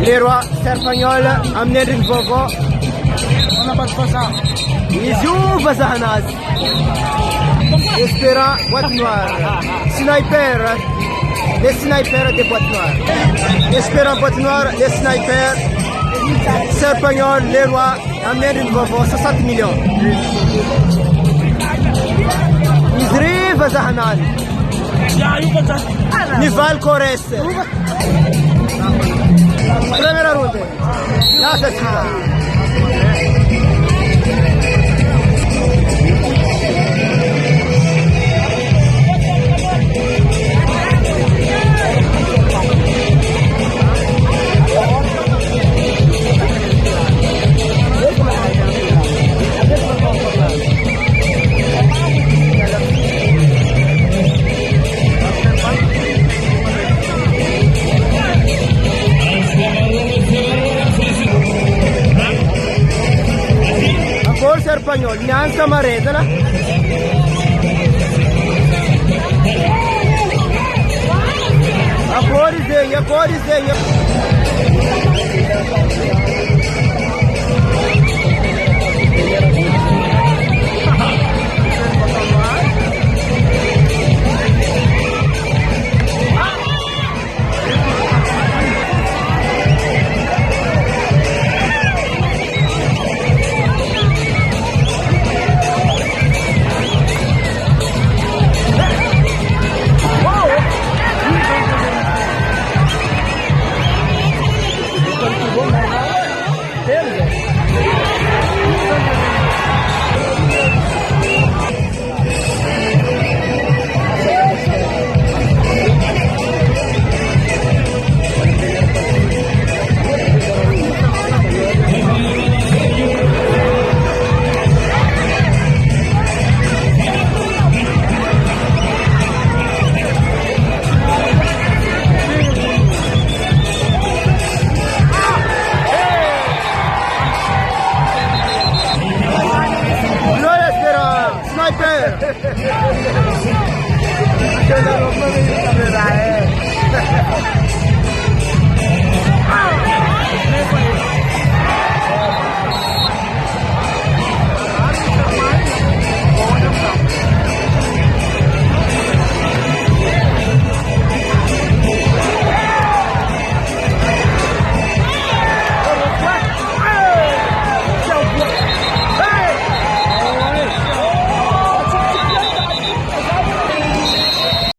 Les Roi Serpagnol amener une vovo. On n'a pas de ça. Ils ouvrent ça Hanas. Espérant boîte noire. Sniper. Les snipers des boîtes noires. Espérant boîte noire, les snipers. Serpagnol, les Rois amener une vovo 60 millions. Ils rêvent ça Hanas. Nival Corres. Primera ronda. Ya se siga. Roi Serpagnol, neanche mareta là. A cores dele, a cores dele.